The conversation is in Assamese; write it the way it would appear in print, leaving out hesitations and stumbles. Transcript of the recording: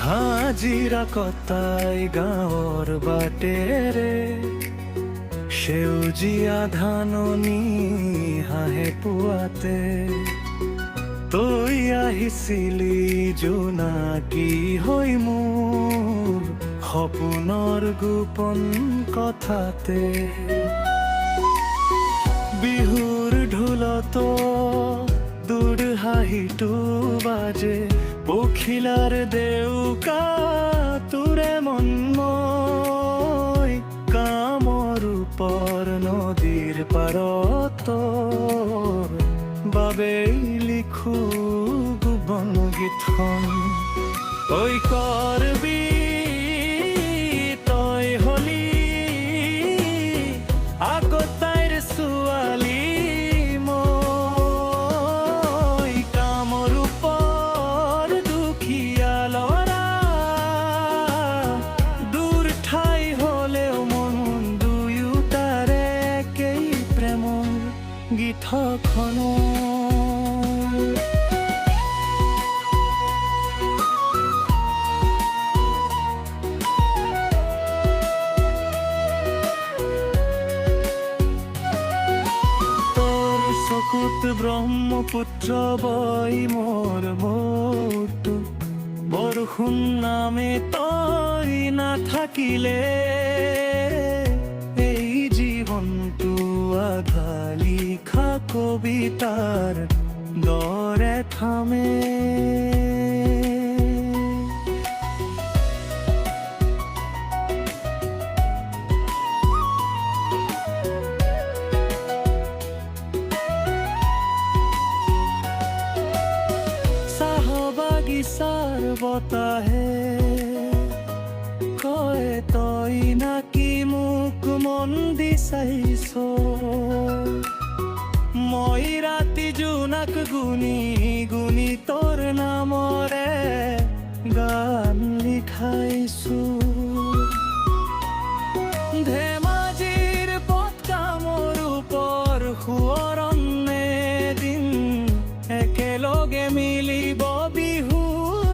হাজিৰা কটাই গাঁৱৰ বাটেৰে সেউজীয়া ধাননি হাঁহে পুৱাতে তই আহিছিলি জোনাকী হৈ মোৰ সপোনৰ গোপন কথাতে বিহুৰ ঢোলতো দূৰ হাঁহিটো বাজে পখিলাৰ দেউকা তোৰে মন্ময় কামৰ ওপৰ নদীৰ পাৰত বাবেই লিখো গোপন গীতখন ঐ কৰবি তই হলি আকৌ তাইৰ ছোৱালী গীতখন তোৰ চকুত ব্ৰহ্মপুত্ৰ বৈ মোৰ মূৰটো বৰষুণ নামে তই নাথাকিলে এই জীৱনটো আধা লিখা কবিতাৰ দৰে থামে চাহ বাগিচাৰ বতাহে কয় তই নাকি মোক মন দি চাইছ মই ৰাতি জোনাক গুনি গুনি তোৰ নামৰে